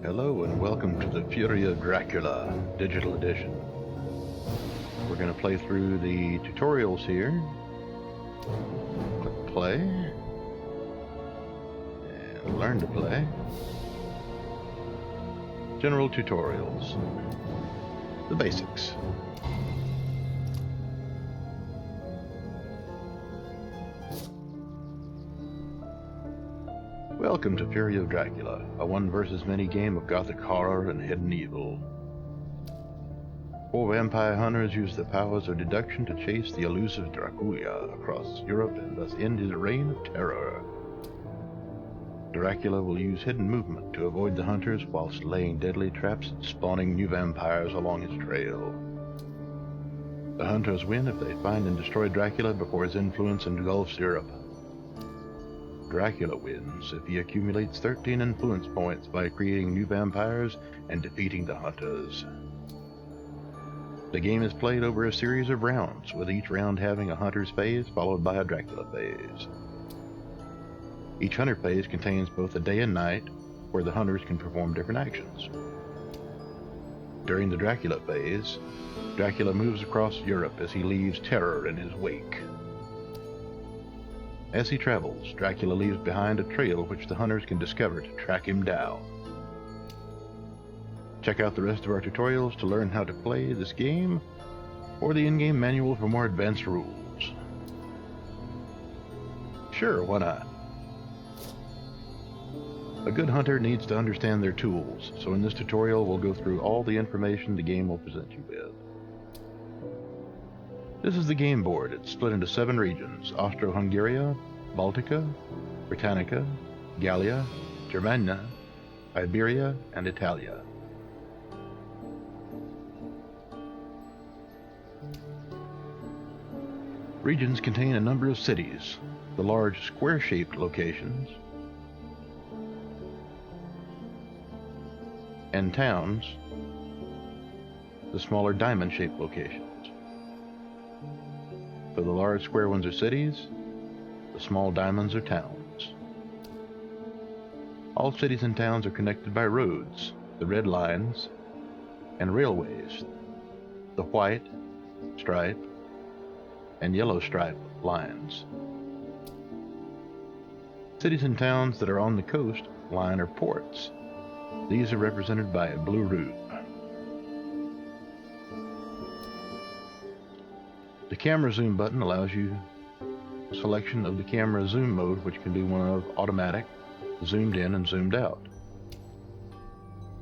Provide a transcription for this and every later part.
Hello and welcome to the Fury of Dracula Digital Edition. We're going to play through the tutorials here. Click play. And learn to play. General tutorials. The basics. Welcome to Fury of Dracula, a one versus many game of gothic horror and hidden evil. 4 vampire hunters use the powers of deduction to chase the elusive Dracula across Europe and thus end his reign of terror. Dracula will use hidden movement to avoid the hunters whilst laying deadly traps and spawning new vampires along his trail. The hunters win if they find and destroy Dracula before his influence engulfs Europe. Dracula wins if he accumulates 13 influence points by creating new vampires and defeating the hunters. The game is played over a series of rounds, with each round having a hunter's phase followed by a Dracula phase. Each hunter phase contains both a day and night, where the hunters can perform different actions. During the Dracula phase, Dracula moves across Europe as he leaves terror in his wake. As he travels, Dracula leaves behind a trail which the hunters can discover to track him down. Check out the rest of our tutorials to learn how to play this game, or the in-game manual for more advanced rules. Sure, why not? A good hunter needs to understand their tools, so in this tutorial we'll go through all the information the game will present you with. This is the game board. It's split into 7 regions: Austro-Hungaria, Baltica, Britannica, Gallia, Germania, Iberia, and Italia. Regions contain a number of cities, the large square-shaped locations, and towns, the smaller diamond-shaped locations. So the large square ones are cities, the small diamonds are towns. All cities and towns are connected by roads, the red lines, and railways, the white, stripe, and yellow stripe lines. Cities and towns that are on the coast line are ports. These are represented by a blue route. The camera zoom button allows you a selection of the camera zoom mode, which can be one of automatic, zoomed in, and zoomed out.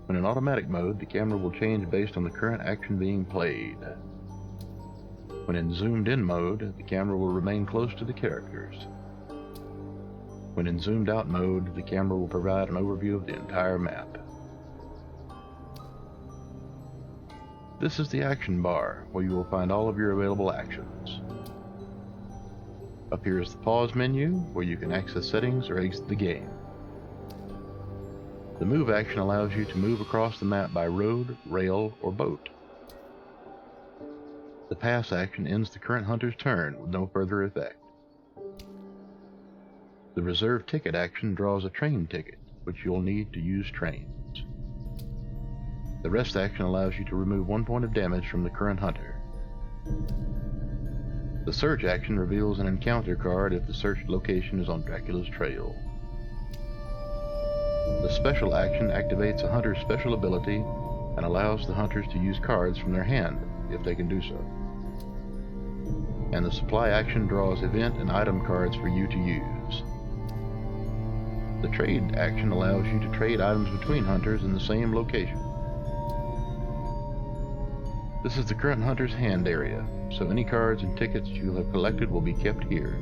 When in automatic mode, the camera will change based on the current action being played. When in zoomed in mode, the camera will remain close to the characters. When in zoomed out mode, the camera will provide an overview of the entire map. This is the action bar, where you will find all of your available actions. Up here is the pause menu, where you can access settings or exit the game. The move action allows you to move across the map by road, rail, or boat. The pass action ends the current hunter's turn with no further effect. The reserve ticket action draws a train ticket, which you'll need to use trains. The rest action allows you to remove 1 point of damage from the current hunter. The search action reveals an encounter card if the searched location is on Dracula's trail. The special action activates a hunter's special ability and allows the hunters to use cards from their hand, if they can do so. And the supply action draws event and item cards for you to use. The trade action allows you to trade items between hunters in the same location. This is the current hunter's hand area, so any cards and tickets you have collected will be kept here.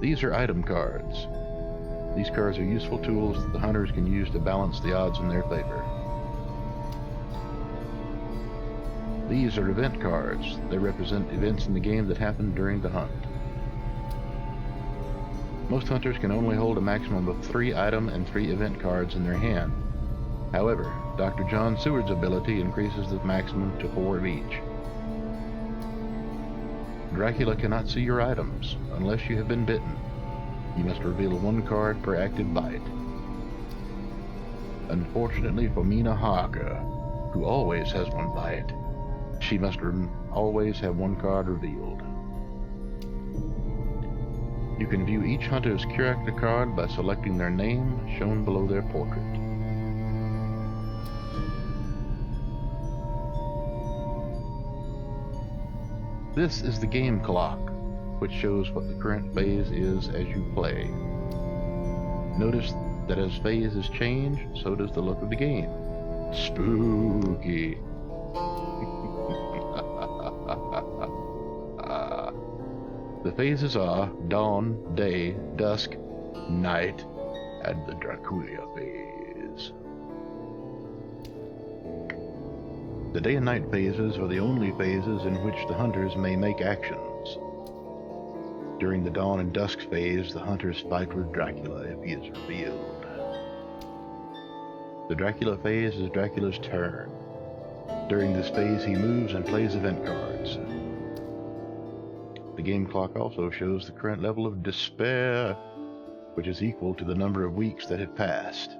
These are item cards. These cards are useful tools that the hunters can use to balance the odds in their favor. These are event cards. They represent events in the game that happen during the hunt. Most hunters can only hold a maximum of 3 item and 3 event cards in their hand. However, Dr. John Seward's ability increases the maximum to 4 of each. Dracula cannot see your items unless you have been bitten. You must reveal 1 card per active bite. Unfortunately for Mina Harker, who always has one bite, she must always have one card revealed. You can view each hunter's character card by selecting their name shown below their portrait. This is the game clock, which shows what the current phase is as you play. Notice that as phases change, so does the look of the game. Spooky. The phases are dawn, day, dusk, night, and the Dracula phase. The day and night phases are the only phases in which the hunters may make actions. During the dawn and dusk phase, the hunters fight with Dracula if he is revealed. The Dracula phase is Dracula's turn. During this phase, he moves and plays event cards. The game clock also shows the current level of despair, which is equal to the number of weeks that have passed.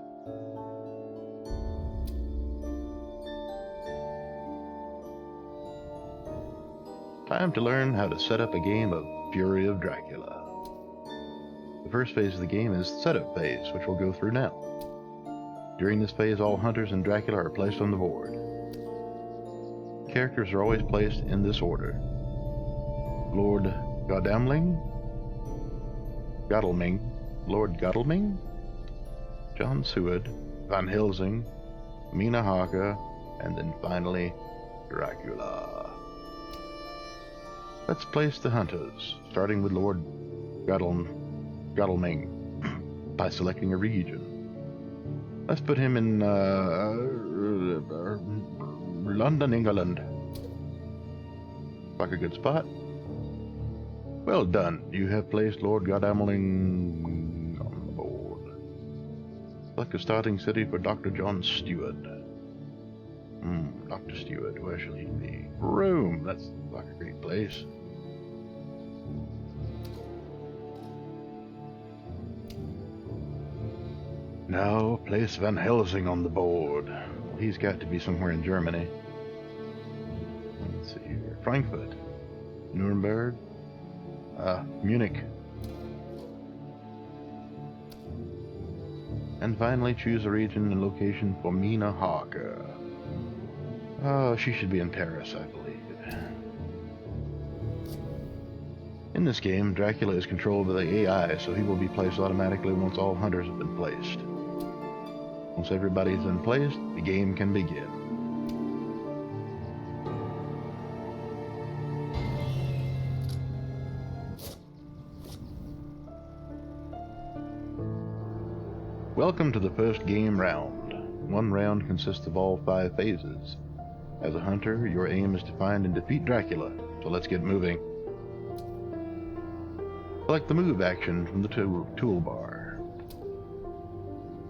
Time to learn how to set up a game of Fury of Dracula. The first phase of the game is the setup phase, which we'll go through now. During this phase, all hunters and Dracula are placed on the board. Characters are always placed in this order: Lord Godalming, Lord Godalming, John Seward, Van Helsing, Mina Harker, and then finally Dracula. Let's place the hunters, starting with Lord Godalming by selecting a region. Let's put him in London, England. Like a good spot. Well done. You have placed Lord Godalming on the board. Select a starting city for Dr. John Stewart. Dr. Stewart, where shall he be? Rome. That's like a great place. Now place Van Helsing on the board. He's got to be somewhere in Germany. Let's see here. Frankfurt, Nuremberg, Munich. And finally choose a region and location for Mina Harker. She should be in Paris, I believe. In this game, Dracula is controlled by the AI, so he will be placed automatically once all hunters have been placed. Once everybody's been placed, the game can begin. Welcome to the first game round. One round consists of all 5 phases. As a hunter, your aim is to find and defeat Dracula, so let's get moving. Select the move action from the toolbar.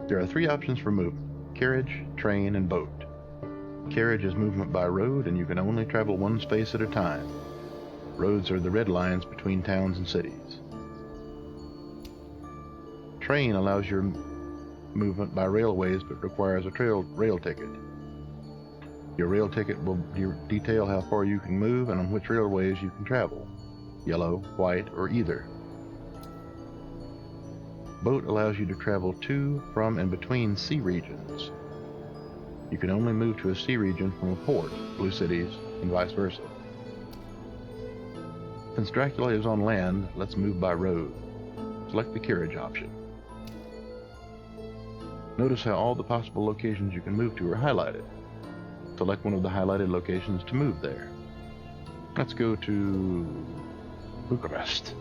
There are 3 options for movement: carriage, train, and boat. Carriage is movement by road, and you can only travel one space at a time. Roads are the red lines between towns and cities. Train allows your movement by railways, but requires a rail ticket. Your rail ticket will detail how far you can move and on which railways you can travel: yellow, white, or either. Boat allows you to travel to, from, and between sea regions. You can only move to a sea region from a port, blue cities, and vice versa. Since Dracula is on land, let's move by road. Select the carriage option. Notice how all the possible locations you can move to are highlighted. Select one of the highlighted locations to move there. Let's go to Bucharest.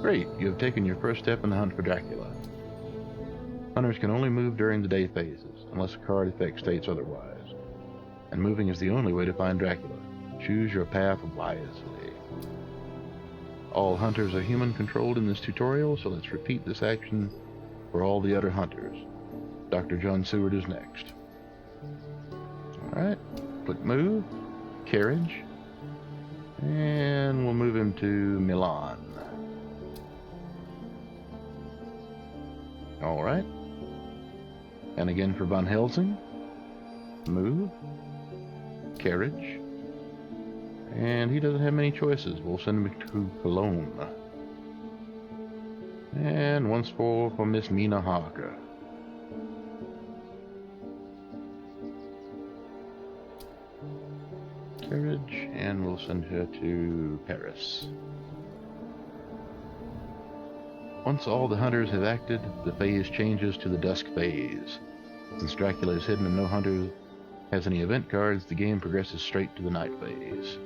Great, you have taken your first step in the hunt for Dracula. Hunters can only move during the day phases, unless a card effect states otherwise. And moving is the only way to find Dracula. Choose your path wisely. All hunters are human-controlled in this tutorial, so let's repeat this action for all the other hunters. Dr. John Seward is next. Alright, click move, carriage, and we'll move him to Milan. Alright. And again for Van Helsing. Move. Carriage. And he doesn't have many choices. We'll send him to Cologne. And once for Miss Mina Harker. Carriage, and we'll send her to Paris. Once all the hunters have acted, the phase changes to the dusk phase. Since Dracula is hidden and no hunter has any event cards, the game progresses straight to the night phase.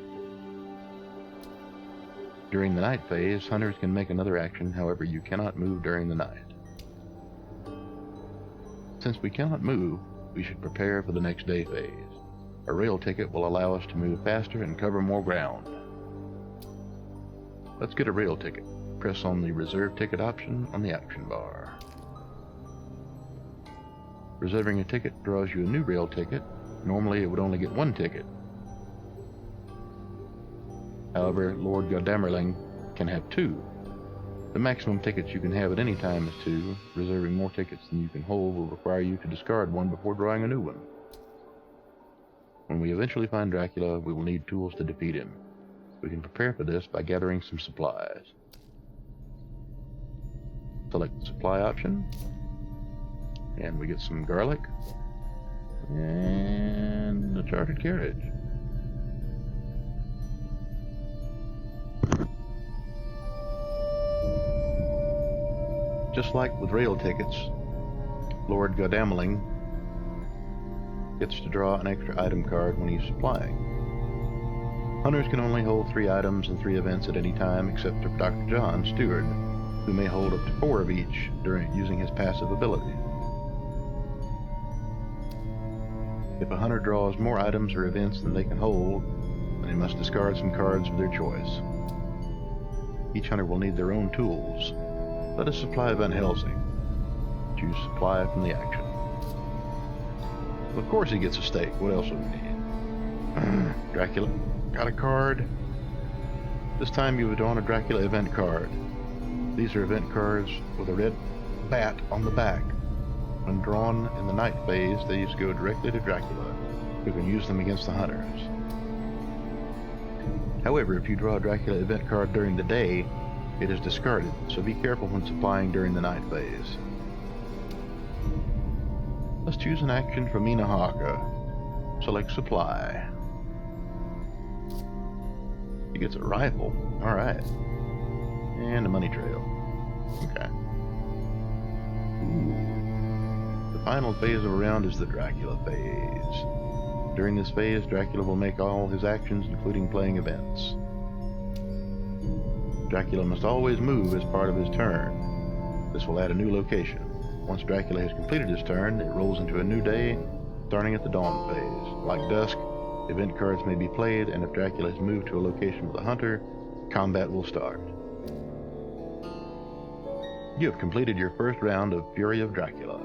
During the night phase, hunters can make another action, however you cannot move during the night. Since we cannot move, we should prepare for the next day phase. A rail ticket will allow us to move faster and cover more ground. Let's get a rail ticket. Press on the reserve ticket option on the action bar. Reserving a ticket draws you a new rail ticket. Normally it would only get one ticket. However, Lord Goddamerling can have two. The maximum tickets you can have at any time is 2. Reserving more tickets than you can hold will require you to discard one before drawing a new one. When we eventually find Dracula, we will need tools to defeat him. We can prepare for this by gathering some supplies. Select the supply option, and we get some garlic and a chartered carriage. Just like with rail tickets, Lord Goddamerling gets to draw an extra item card when he's supplying. Hunters can only hold 3 items and 3 events at any time, except for Dr. John Stewart, who may hold up to 4 of each during using his passive ability. If a hunter draws more items or events than they can hold, then they must discard some cards of their choice. Each hunter will need their own tools. Let us supply Van Helsing. Choose supply from the action. Well, of course he gets a stake. What else would we need? Dracula. Got a card. This time you have drawn a Dracula event card. These are event cards with a red bat on the back. When drawn in the night phase, these go directly to Dracula, who can use them against the hunters. However, if you draw a Dracula event card during the day, it is discarded, so be careful when supplying during the night phase. Let's choose an action for Mina Harker. Select supply. He gets a rifle. Alright. And a money trail. Okay. Ooh. The final phase of a round is the Dracula phase. During this phase, Dracula will make all his actions, including playing events. Dracula must always move as part of his turn. This will add a new location. Once Dracula has completed his turn, it rolls into a new day, starting at the dawn phase. Like dusk, event cards may be played, and if Dracula has moved to a location with a hunter, combat will start. You have completed your first round of Fury of Dracula.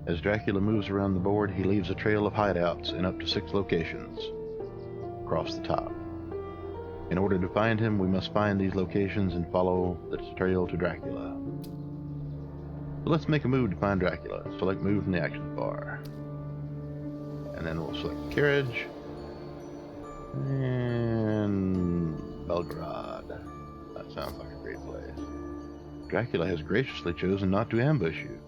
As Dracula moves around the board, he leaves a trail of hideouts in up to 6 locations across the top. In order to find him, we must find these locations and follow the trail to Dracula. So let's make a move to find Dracula. Select move from the action bar. And then we'll select carriage. And Belgrade. That sounds like a great place. Dracula has graciously chosen not to ambush you.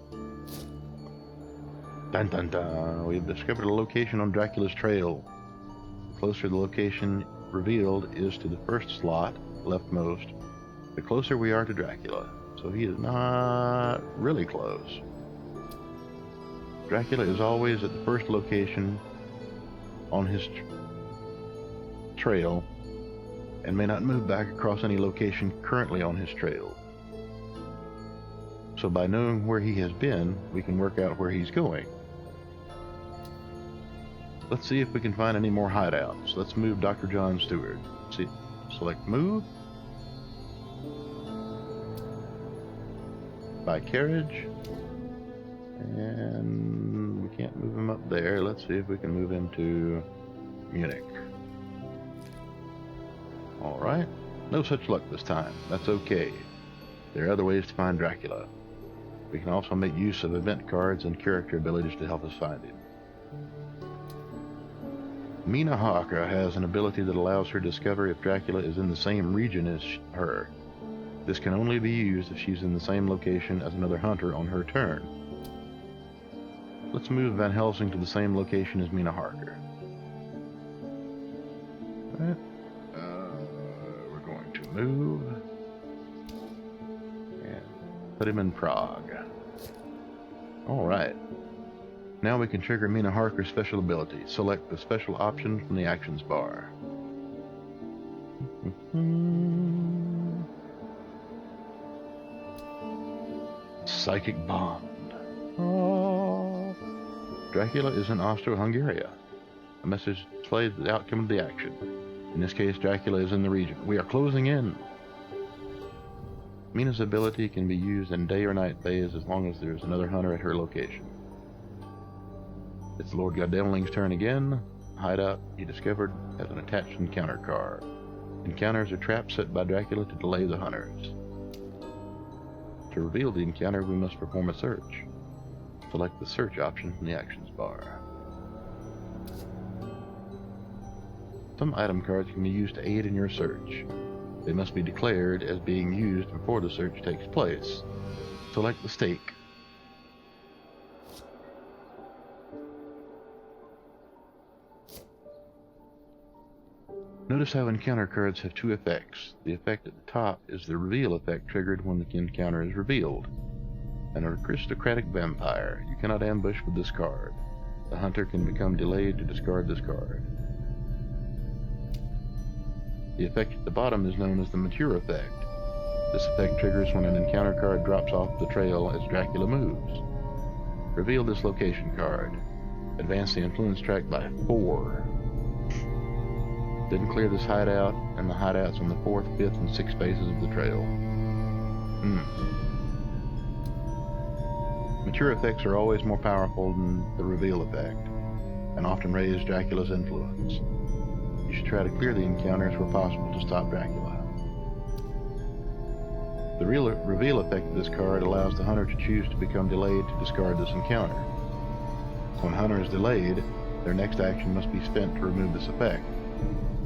Dun dun dun. We have discovered a location on Dracula's trail. The closer the location revealed is to the first slot, leftmost, the closer we are to Dracula. So he is not really close. Dracula is always at the first location on his trail and may not move back across any location currently on his trail. So by knowing where he has been, we can work out where he's going. Let's see if we can find any more hideouts. Let's move Dr. John Stewart. See, select move. By carriage. And we can't move him up there. Let's see if we can move him to Munich. Alright. No such luck this time. That's okay. There are other ways to find Dracula. We can also make use of event cards and character abilities to help us find him. Mina Harker has an ability that allows her to discover if Dracula is in the same region as her. This can only be used if she's in the same location as another hunter on her turn. Let's move Van Helsing to the same location as Mina Harker. Alright. We're going to move and put him in Prague. Alright. Now we can trigger Mina Harker's special ability. Select the special option from the actions bar. Psychic Bond. Oh. Dracula is in Austro-Hungary. A message displays the outcome of the action. In this case, Dracula is in the region. We are closing in. Mina's ability can be used in day or night phase as long as there is another hunter at her location. It's Lord Godemling's turn again. Hideout he discovered has an attached encounter card. Encounters are traps set by Dracula to delay the hunters. To reveal the encounter, we must perform a search. Select the search option from the actions bar. Some item cards can be used to aid in your search. They must be declared as being used before the search takes place. Select the stake. Notice how encounter cards have two effects. The effect at the top is the reveal effect triggered when the encounter is revealed. An aristocratic vampire. You cannot ambush with this card. The hunter can become delayed to discard this card. The effect at the bottom is known as the mature effect. This effect triggers when an encounter card drops off the trail as Dracula moves. Reveal this location card. Advance the influence track by 4. Then clear this hideout and the hideouts on the 4th, 5th, and 6th phases of the trail. Mature effects are always more powerful than the reveal effect, and often raise Dracula's influence. You should try to clear the encounters where possible to stop Dracula. The reveal effect of this card allows the hunter to choose to become delayed to discard this encounter. When hunter is delayed, their next action must be spent to remove this effect.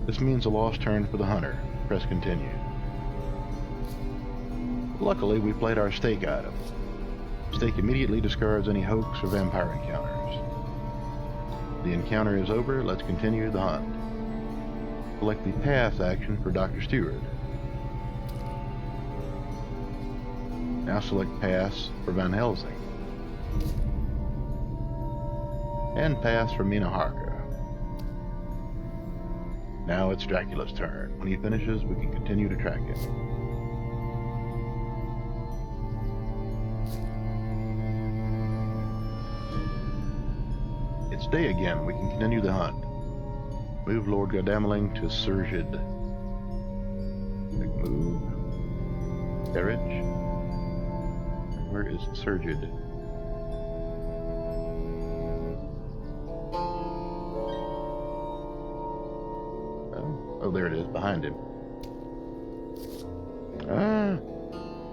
This means a lost turn for the hunter. Press continue. Luckily, we played our stake item. Stake immediately discards any hoax or vampire encounters. The encounter is over. Let's continue the hunt. Select the pass action for Dr. Stewart. Now select pass for Van Helsing. And pass for Mina Harker. Now it's Dracula's turn. When he finishes, we can continue to track him. It's day again. We can continue the hunt. Move Lord Godemling to Sergid. Big move. Carriage. Where is Sergid? Oh, there it is, behind him.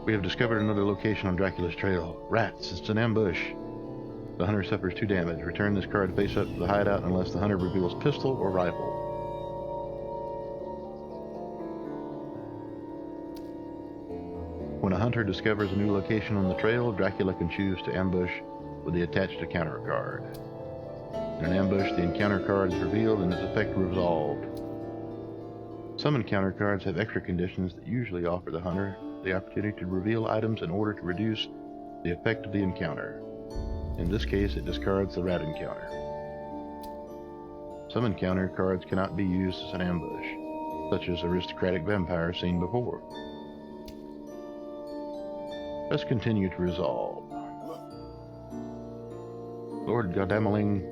We have discovered another location on Dracula's trail. Rats, it's an ambush. The hunter suffers 2 damage. Return this card face up to the hideout unless the hunter reveals pistol or rifle. When a hunter discovers a new location on the trail, Dracula can choose to ambush with the attached encounter card. In an ambush, the encounter card is revealed and its effect resolved. Some encounter cards have extra conditions that usually offer the hunter the opportunity to reveal items in order to reduce the effect of the encounter. In this case, it discards the rat encounter. Some encounter cards cannot be used as an ambush, such as aristocratic vampire seen before. Let's continue to resolve. Lord Godemling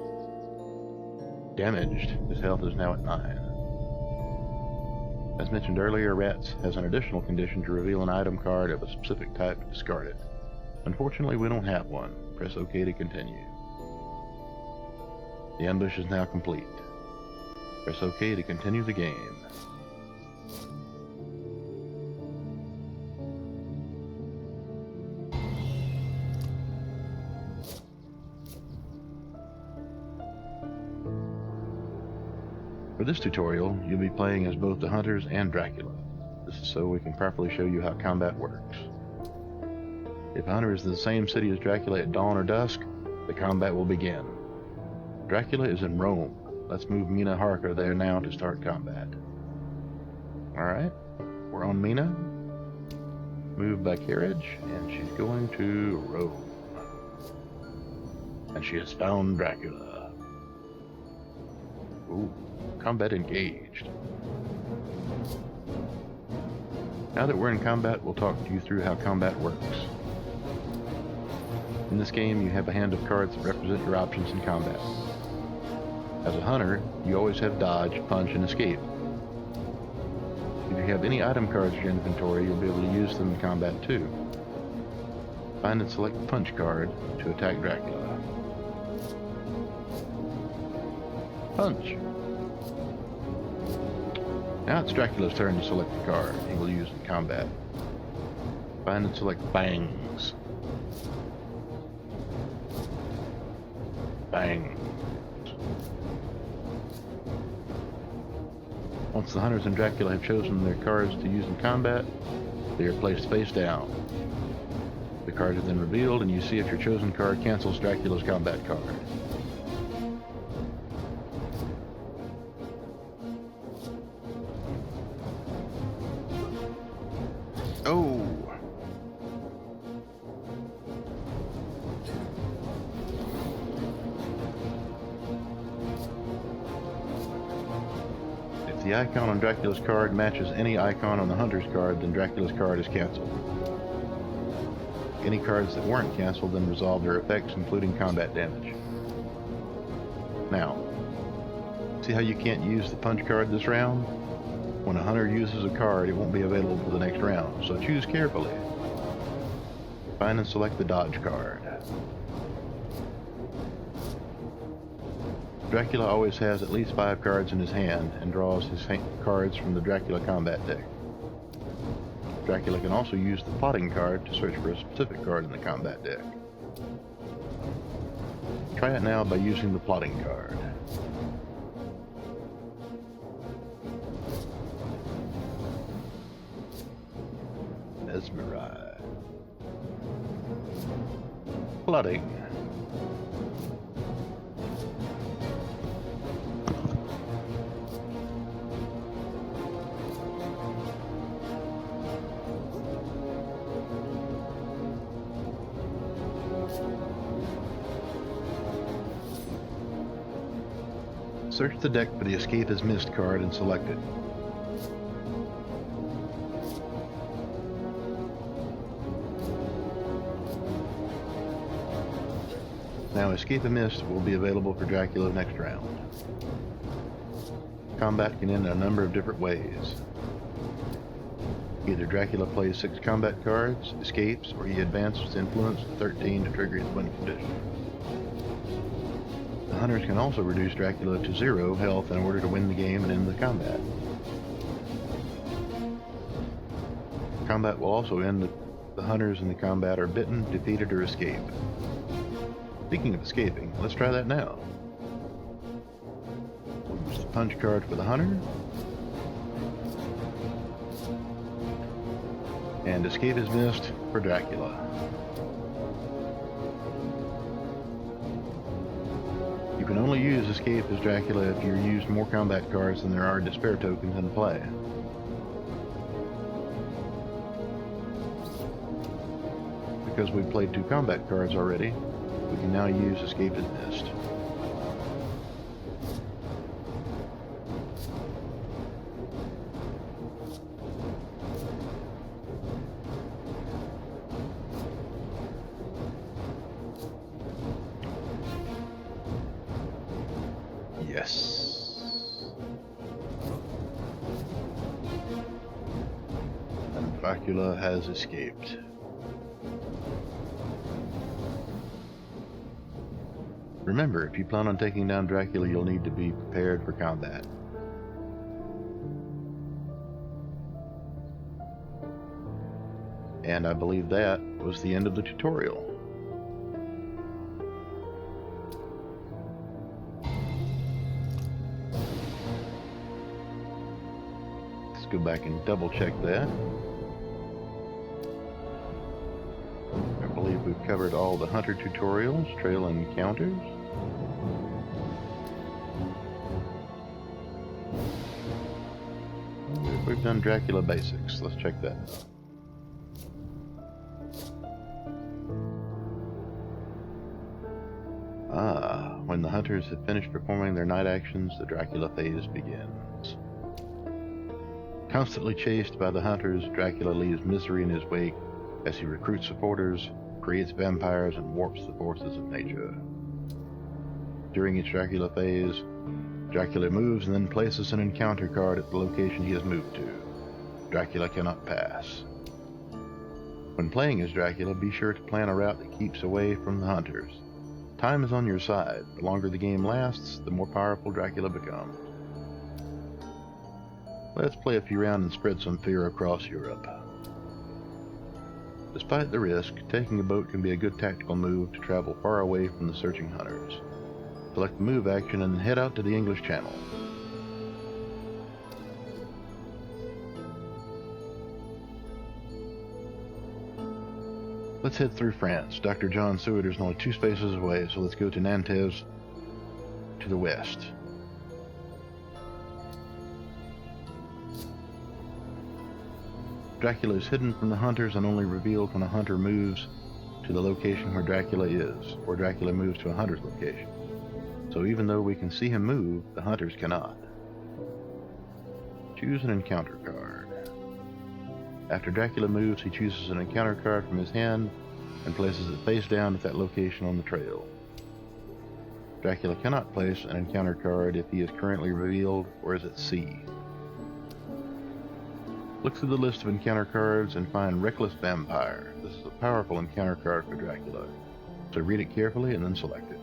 damaged. His health is now at 9. As mentioned earlier, Rats has an additional condition to reveal an item card of a specific type to discard it. Unfortunately, we don't have one. Press OK to continue. The ambush is now complete. Press OK to continue the game. For this tutorial, you'll be playing as both the hunters and Dracula. This is so we can properly show you how combat works. If a hunter is in the same city as Dracula at dawn or dusk, the combat will begin. Dracula is in Rome. Let's move Mina Harker there now to start combat. Alright, we're on Mina. Move by carriage, and she's going to Rome. And she has found Dracula. Ooh, combat engaged. Now that we're in combat, we'll talk to you through how combat works. In this game, you have a hand of cards that represent your options in combat. As a hunter, you always have dodge, punch, and escape. If you have any item cards in your inventory, you'll be able to use them in combat too. Find and select the punch card to attack Dracula. Punch! Now it's Dracula's turn to select the card he will use in combat. Find and select bangs. Bang. Once the hunters and Dracula have chosen their cards to use in combat, they are placed face down. The cards are then revealed, and you see if your chosen card cancels Dracula's combat card. Oh! If the icon on Dracula's card matches any icon on the hunter's card, then Dracula's card is cancelled. Any cards that weren't cancelled then resolve their effects, including combat damage. Now, see how you can't use the punch card this round? When a hunter uses a card, it won't be available for the next round, so choose carefully. Find and select the dodge card. Dracula always has at least 5 cards in his hand and draws his cards from the Dracula combat deck. Dracula can also use the plotting card to search for a specific card in the combat deck. Try it now by using the plotting card. Mesmerize. Plotting. Search the deck for the Escape is Missed card and select it. Now Escape is Missed will be available for Dracula next round. Combat can end in a number of different ways. Either Dracula plays 6 combat cards, escapes, or he advances influence to 13 to trigger his win condition. The hunters can also reduce Dracula to 0 health in order to win the game and end the combat. Combat will also end if the hunters in the combat are bitten, defeated, or escape. Speaking of escaping, let's try that now. We'll use the punch card for the hunter. And Escape is Missed for Dracula. You can only use Escape as Dracula if you use more combat cards than there are despair tokens in play. Because we've played 2 combat cards already, we can now use Escape is Missed. Yes. And Dracula has escaped. Remember, if you plan on taking down Dracula, you'll need to be prepared for combat. And I believe that was the end of the tutorial. Let's go back and double check that. I believe we've covered all the hunter tutorials, trail encounters. We've done Dracula basics. Let's check that out. When the hunters have finished performing their night actions, the Dracula phase begins. Constantly chased by the hunters, Dracula leaves misery in his wake as he recruits supporters, creates vampires, and warps the forces of nature. During each Dracula phase, Dracula moves and then places an encounter card at the location he has moved to. Dracula cannot pass. When playing as Dracula, be sure to plan a route that keeps away from the hunters. Time is on your side. The longer the game lasts, the more powerful Dracula becomes. Let's play a few rounds and spread some fear across Europe. Despite the risk, taking a boat can be a good tactical move to travel far away from the searching hunters. Select the move action and head out to the English Channel. Let's head through France. Dr. John Suider's only 2 spaces away, so let's go to Nantes to the west. Dracula is hidden from the hunters and only revealed when a hunter moves to the location where Dracula is, or Dracula moves to a hunter's location. So even though we can see him move, the hunters cannot. Choose an encounter card. After Dracula moves, he chooses an encounter card from his hand and places it face down at that location on the trail. Dracula cannot place an encounter card if he is currently revealed or is at sea. Look through the list of encounter cards and find Reckless Vampire. This is a powerful encounter card for Dracula, so read it carefully and then select it.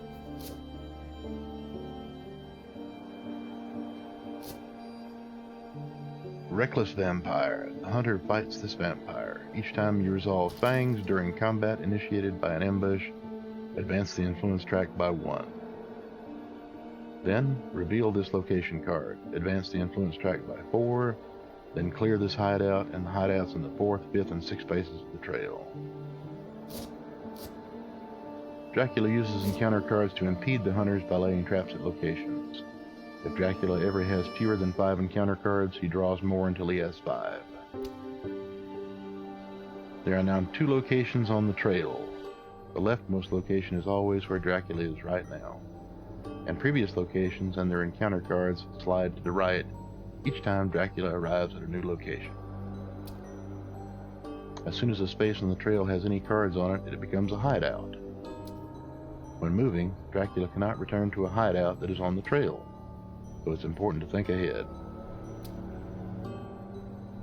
Reckless Vampire. The hunter fights this vampire. Each time you resolve fangs during combat initiated by an ambush, advance the influence track by 1. Then, reveal this location card. Advance the influence track by 4, then clear this hideout and the hideouts in the 4th, 5th, and 6th spaces of the trail. Dracula uses encounter cards to impede the hunters by laying traps at locations. If Dracula ever has fewer than 5 encounter cards, he draws more until he has 5. There are now 2 locations on the trail. The leftmost location is always where Dracula is right now, and previous locations and their encounter cards slide to the right each time Dracula arrives at a new location. As soon as a space on the trail has any cards on it, it becomes a hideout. When moving, Dracula cannot return to a hideout that is on the trail, so it's important to think ahead.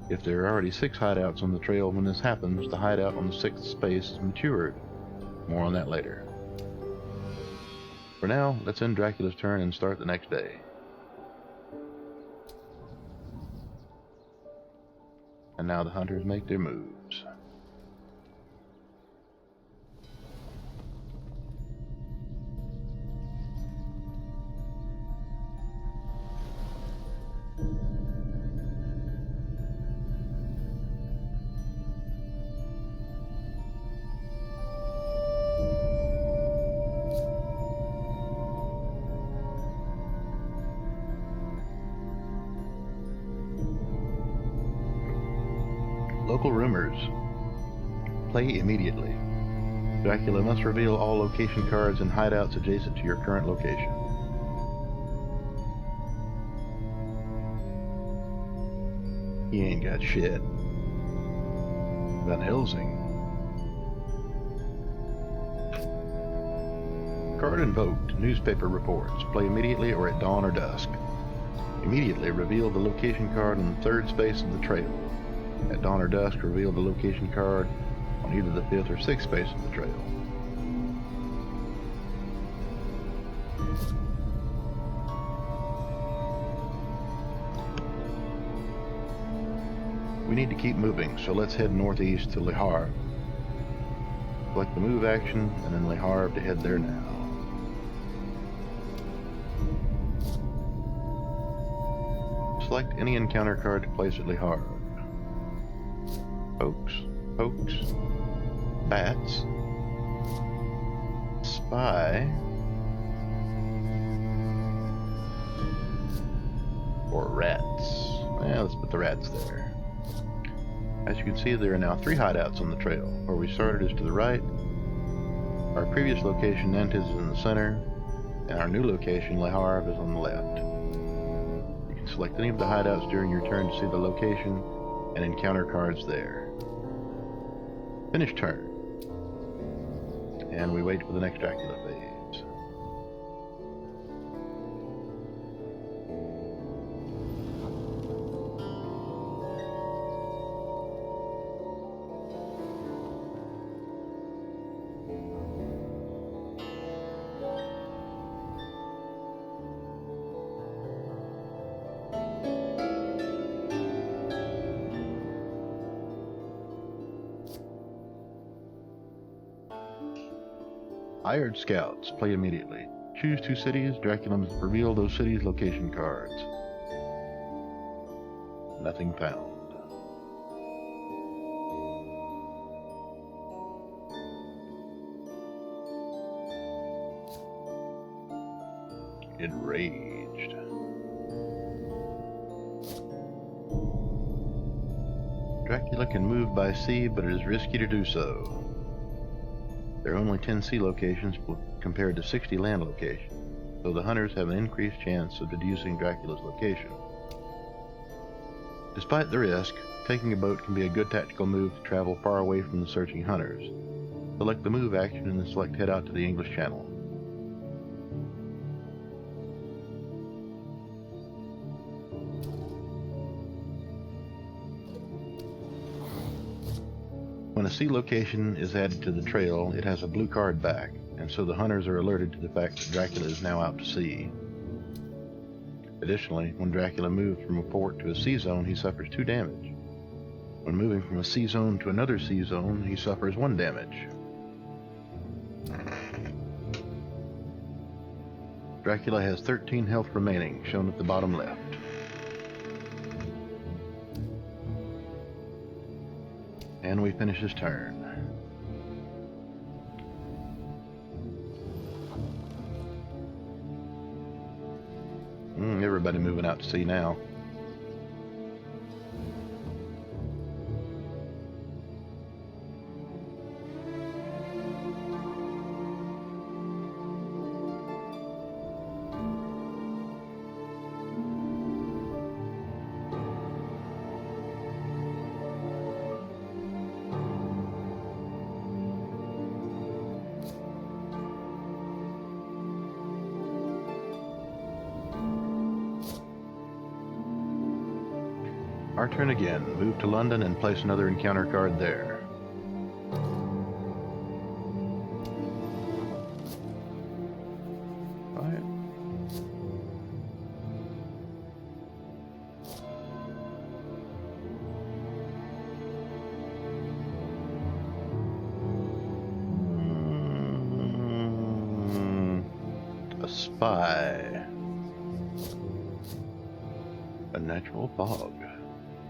If there are already 6 hideouts on the trail when this happens, the hideout on the 6th space is matured. More on that later. For now, let's end Dracula's turn and start the next day. And now the hunters make their moves. Local rumors. Play immediately. Dracula must reveal all location cards and hideouts adjacent to your current location. He ain't got shit. Van Helsing. Card invoked. Newspaper reports. Play immediately or at dawn or dusk. Immediately reveal the location card on the 3rd space of the trail. At dawn or dusk, reveal the location card on either the 5th or 6th space of the trail. We need to keep moving, so let's head northeast to Le Havre. Select the move action, and then Le Havre to head there now. Select any encounter card to place at Le Havre. Pokes, bats, spy, or rats. Let's put the rats there. As you can see, there are now 3 hideouts on the trail. Where we started is to the right, our previous location, Nantes, is in the center, and our new location, Le Havre, is on the left. You can select any of the hideouts during your turn to see the location and encounter cards there. Finish turn. And we wait for the next Dracula phase. Hired Scouts. Play immediately. Choose 2 cities. Dracula must reveal those cities' location cards. Nothing found. Enraged. Dracula can move by sea, but it is risky to do so. There are only 10 sea locations compared to 60 land locations, so the hunters have an increased chance of deducing Dracula's location. Despite the risk, taking a boat can be a good tactical move to travel far away from the searching hunters. Select the move action and then select head out to the English Channel. When a sea location is added to the trail, it has a blue card back, and so the hunters are alerted to the fact that Dracula is now out to sea. Additionally, when Dracula moves from a port to a sea zone, he suffers 2 damage. When moving from a sea zone to another sea zone, he suffers 1 damage. Dracula has 13 health remaining, shown at the bottom left. And we finish his turn. Everybody moving out to sea now. Our turn again. Move to London and place another encounter card there. A spy. A natural fog.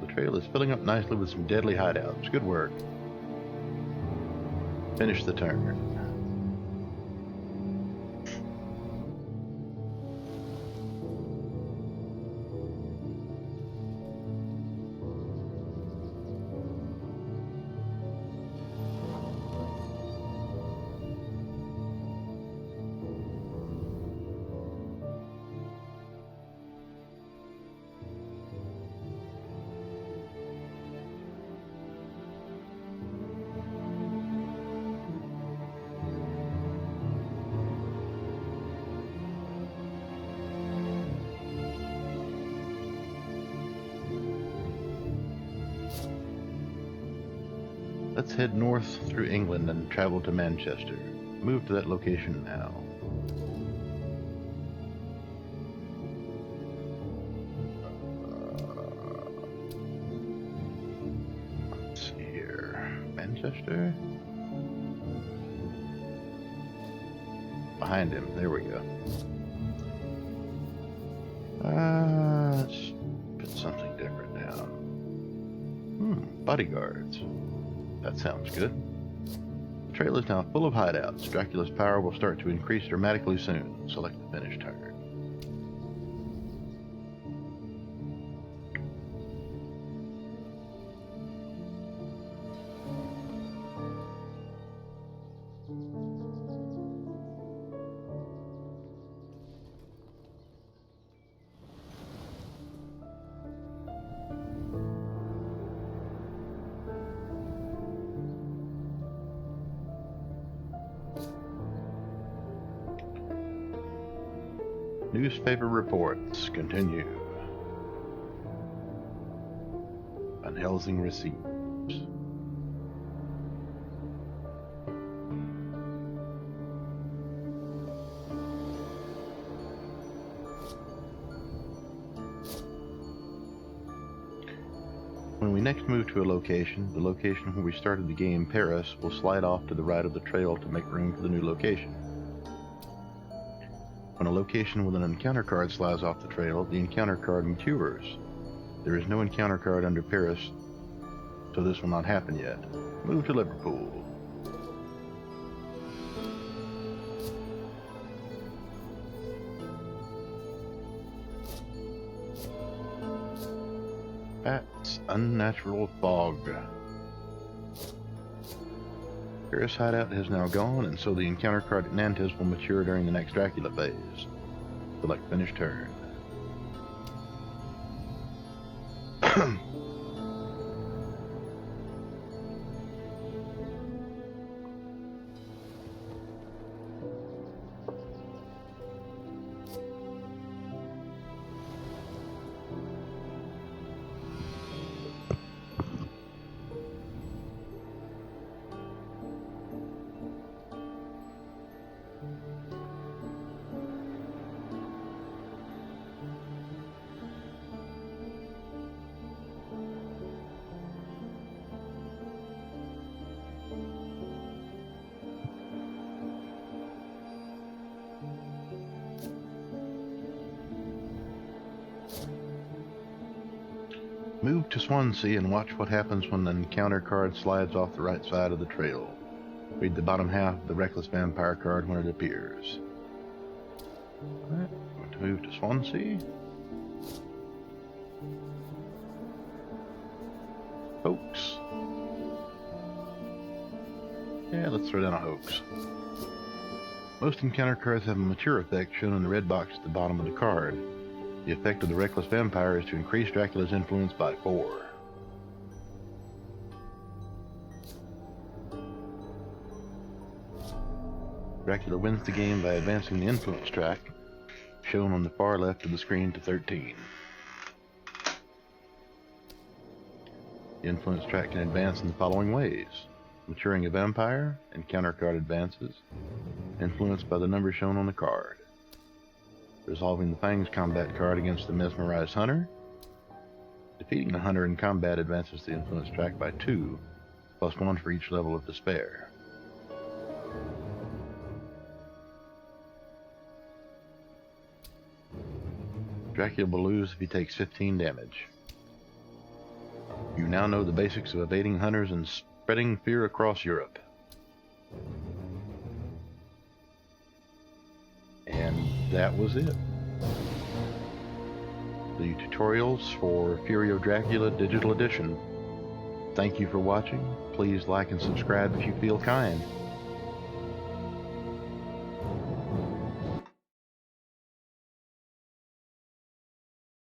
The trail is filling up nicely with some deadly hideouts. Good work. Finish the turn. Let's head north through England and travel to Manchester. Move to that location now. Ancestor? Behind him. There we go. Let's put something different down. Bodyguards. That sounds good. The trail is now full of hideouts. Dracula's power will start to increase dramatically soon. Select the finish target. Newspaper reports continue. Van Helsing receipts. When we next move to a location, the location where we started the game, Paris, will slide off to the right of the trail to make room for the new location. When a location with an encounter card slides off the trail, the encounter card matures. There is no encounter card under Paris, so this will not happen yet. Move to Liverpool. Bats, unnatural fog. Paris hideout has now gone, and so the encounter card at Nantes will mature during the next Dracula phase. Select finish turn. Move to Swansea and watch what happens when the encounter card slides off the right side of the trail. Read the bottom half of the Reckless Vampire card when it appears. Alright, want to move to Swansea. Hoax. Yeah, let's throw down a hoax. Most encounter cards have a mature effect shown in the red box at the bottom of the card. The effect of the Reckless Vampire is to increase Dracula's influence by 4. Dracula wins the game by advancing the influence track, shown on the far left of the screen, to 13. The influence track can advance in the following ways: maturing a vampire, encounter card advances, influenced by the number shown on the card. Resolving the Fangs combat card against the mesmerized hunter. Defeating the hunter in combat advances the influence track by 2, plus 1 for each level of despair. Dracula will lose if he takes 15 damage. You now know the basics of evading hunters and spreading fear across Europe. And that was it. The tutorials for Fury of Dracula Digital Edition. Thank you for watching. Please like and subscribe if you feel kind.